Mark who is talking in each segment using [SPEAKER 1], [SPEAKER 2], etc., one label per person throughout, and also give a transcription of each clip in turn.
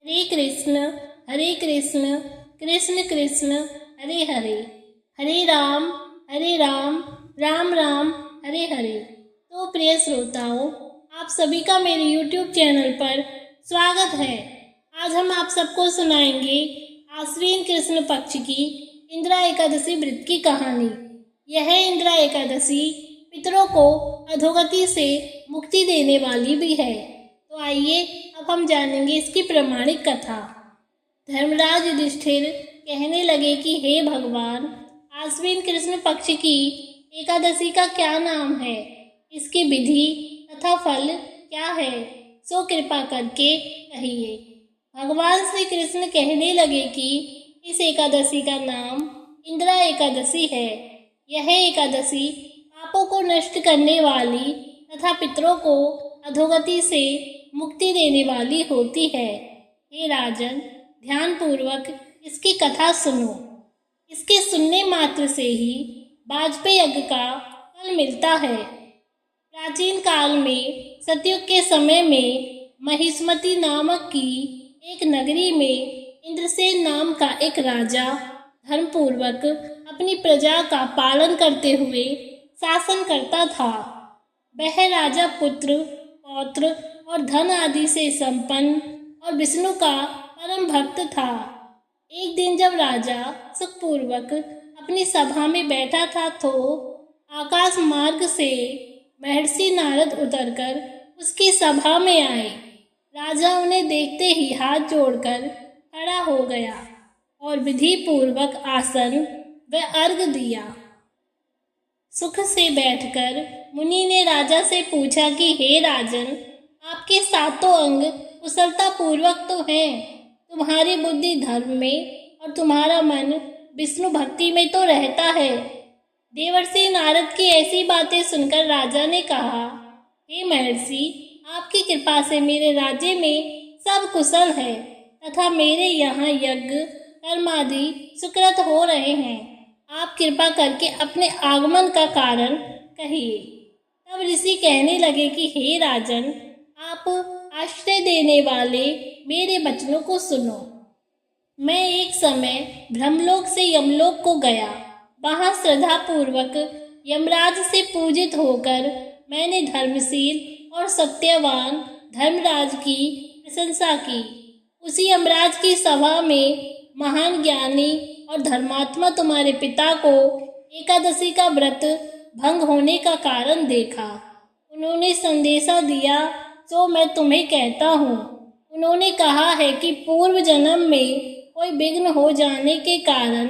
[SPEAKER 1] हरे कृष्ण कृष्ण कृष्ण हरे हरे, हरे राम राम राम हरे हरे। तो प्रिय श्रोताओं, आप सभी का मेरे YouTube चैनल पर स्वागत है। आज हम आप सबको सुनाएंगे आश्विन कृष्ण पक्ष की इंदिरा एकादशी व्रत की कहानी। यह इंदिरा एकादशी पितरों को अधोगति से मुक्ति देने वाली भी है। तो आइए अब हम जानेंगे इसकी प्रमाणिक कथा। धर्मराज युधिष्ठिर कहने लगे कि हे भगवान, आश्विन कृष्ण पक्ष की एकादशी का क्या नाम है, इसकी विधि तथा फल क्या है, सो कृपा करके कहिए। भगवान श्री कृष्ण कहने लगे कि इस एकादशी का नाम इंदिरा एकादशी है। यह एकादशी पापों को नष्ट करने वाली तथा पितरों को अधोगति से मुक्ति देने वाली होती है। हे राजन, ध्यान पूर्वक इसकी कथा सुनो। इसके सुनने मात्र से ही वाजपेयी यज्ञ का फल मिलता है। प्राचीन काल में सतयुग के समय में महिष्मती नामक की एक नगरी में इंद्रसेन नाम का एक राजा धर्मपूर्वक अपनी प्रजा का पालन करते हुए शासन करता था। वह राजा पुत्र, पौत्र और धन आदि से संपन्न और विष्णु का परम भक्त था। एक दिन जब राजा सुखपूर्वक अपनी सभा में बैठा था तो आकाश मार्ग से महर्षि नारद उतरकर उसकी सभा में आए। राजा उन्हें देखते ही हाथ जोड़कर खड़ा हो गया और विधि पूर्वक आसन व अर्घ दिया। सुख से बैठकर मुनि ने राजा से पूछा कि हे राजन, आपके सातों अंग कुशलता पूर्वक तो हैं, तुम्हारी बुद्धि धर्म में और तुम्हारा मन विष्णु भक्ति में तो रहता है। देवर्षि नारद की ऐसी बातें सुनकर राजा ने कहा, हे महर्षि, आपकी कृपा से मेरे राज्य में सब कुशल है तथा मेरे यहाँ यज्ञ कर्म आदि सुकृत हो रहे हैं। आप कृपा करके अपने आगमन का कारण कहिए। तब ऋषि कहने लगे कि हे राजन, आप आश्रय देने वाले मेरे वचनों को सुनो। मैं एक समय ब्रह्मलोक से यमलोक को गया। वहाँ श्रद्धा पूर्वक यमराज से पूजित होकर मैंने धर्मशील और सत्यवान धर्मराज की प्रशंसा की। उसी यमराज की सभा में महान ज्ञानी और धर्मात्मा तुम्हारे पिता को एकादशी का व्रत भंग होने का कारण देखा। उन्होंने संदेशा दिया तो मैं तुम्हें कहता हूँ। उन्होंने कहा है कि पूर्व जन्म में कोई विघ्न हो जाने के कारण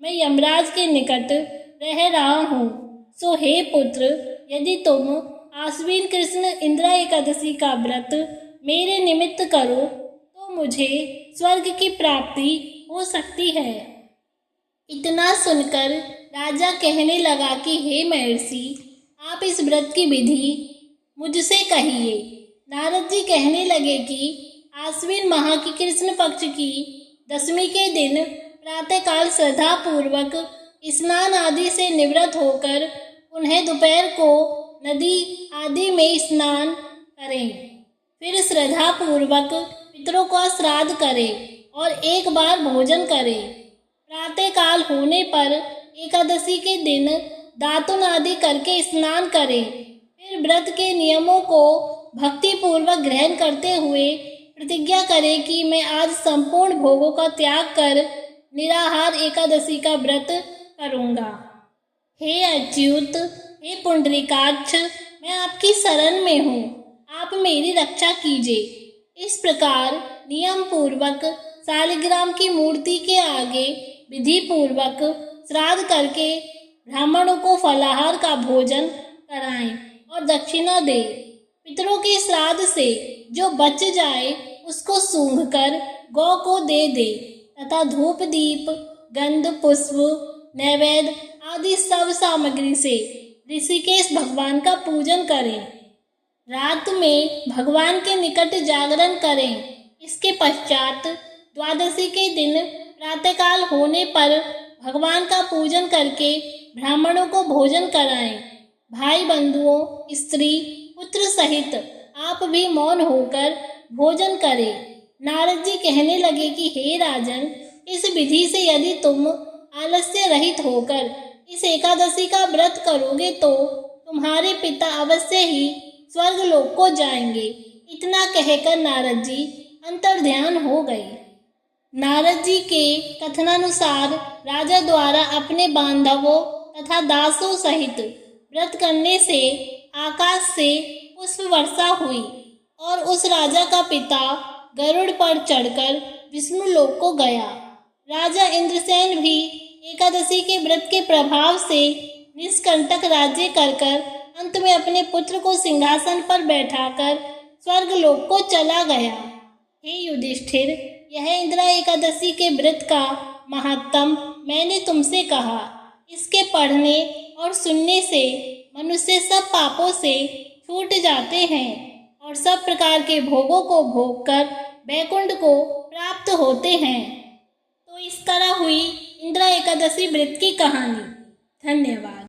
[SPEAKER 1] मैं यमराज के निकट रह रहा हूँ। सो हे पुत्र, यदि तुम आश्विन कृष्ण इंदिरा एकादशी का व्रत मेरे निमित्त करो तो मुझे स्वर्ग की प्राप्ति हो सकती है। इतना सुनकर राजा कहने लगा कि हे महर्षि, आप इस व्रत की विधि मुझसे कहिए। नारद जी कहने लगे कि आश्विन माह की कृष्ण पक्ष की दशमी के दिन प्रातःकाल श्रद्धा पूर्वक स्नान आदि से निवृत्त होकर उन्हें दोपहर को नदी आदि में स्नान करें। फिर श्रद्धा पूर्वक पितरों का श्राद्ध करें और एक बार भोजन करें। प्रातःकाल होने पर एकादशी के दिन दातुन आदि करके स्नान करें। फिर व्रत के नियमों को भक्ति पूर्वक ग्रहण करते हुए प्रतिज्ञा करें कि मैं आज संपूर्ण भोगों का त्याग कर निराहार एकादशी का व्रत करूँगा। हे अच्युत, हे पुंडरीकाक्ष, मैं आपकी शरण में हूँ, आप मेरी रक्षा कीजिए। इस प्रकार नियम पूर्वक शालिग्राम की मूर्ति के आगे विधि पूर्वक श्राद्ध करके ब्राह्मणों को फलाहार का भोजन कराएं और दक्षिणा दें। पितरों के श्राद्ध से जो बच जाए उसको सूंघ कर गौ को दे दे तथा धूप दीप गंध पुष्प नैवेद्य आदि सब सामग्री से ऋषिकेश भगवान का पूजन करें। रात में भगवान के निकट जागरण करें। इसके पश्चात द्वादशी के दिन प्रातःकाल होने पर भगवान का पूजन करके ब्राह्मणों को भोजन कराएं। भाई बंधुओं, स्त्री पुत्र सहित आप भी मौन होकर भोजन करें। नारद जी कहने लगे कि हे राजन, इस विधि से यदि तुम आलस्य रहित होकर इस एकादशी का व्रत करोगे तो तुम्हारे पिता अवश्य ही स्वर्ग लोक को जाएंगे। इतना कहकर नारद जी अंतर्ध्यान हो गए। नारद जी के कथनानुसार राजा द्वारा अपने बांधवों तथा दासों सहित व्रत करने से आकाश से पुष्प वर्षा हुई और उस राजा का पिता गरुड़ पर चढ़कर विष्णु लोक को गया। राजा इंद्रसेन भी एकादशी के व्रत के प्रभाव से निष्कंटक राज्य कर अंत में अपने पुत्र को सिंहासन पर बैठाकर स्वर्ग लोक को चला गया। हे युधिष्ठिर, यह इंदिरा एकादशी के व्रत का महात्म मैंने तुमसे कहा। इसके पढ़ने और सुनने से मनुष्य सब पापों से छूट जाते हैं और सब प्रकार के भोगों को भोगकर वैकुंठ को प्राप्त होते हैं। तो इस तरह हुई इंदिरा एकादशी व्रत की कहानी। धन्यवाद।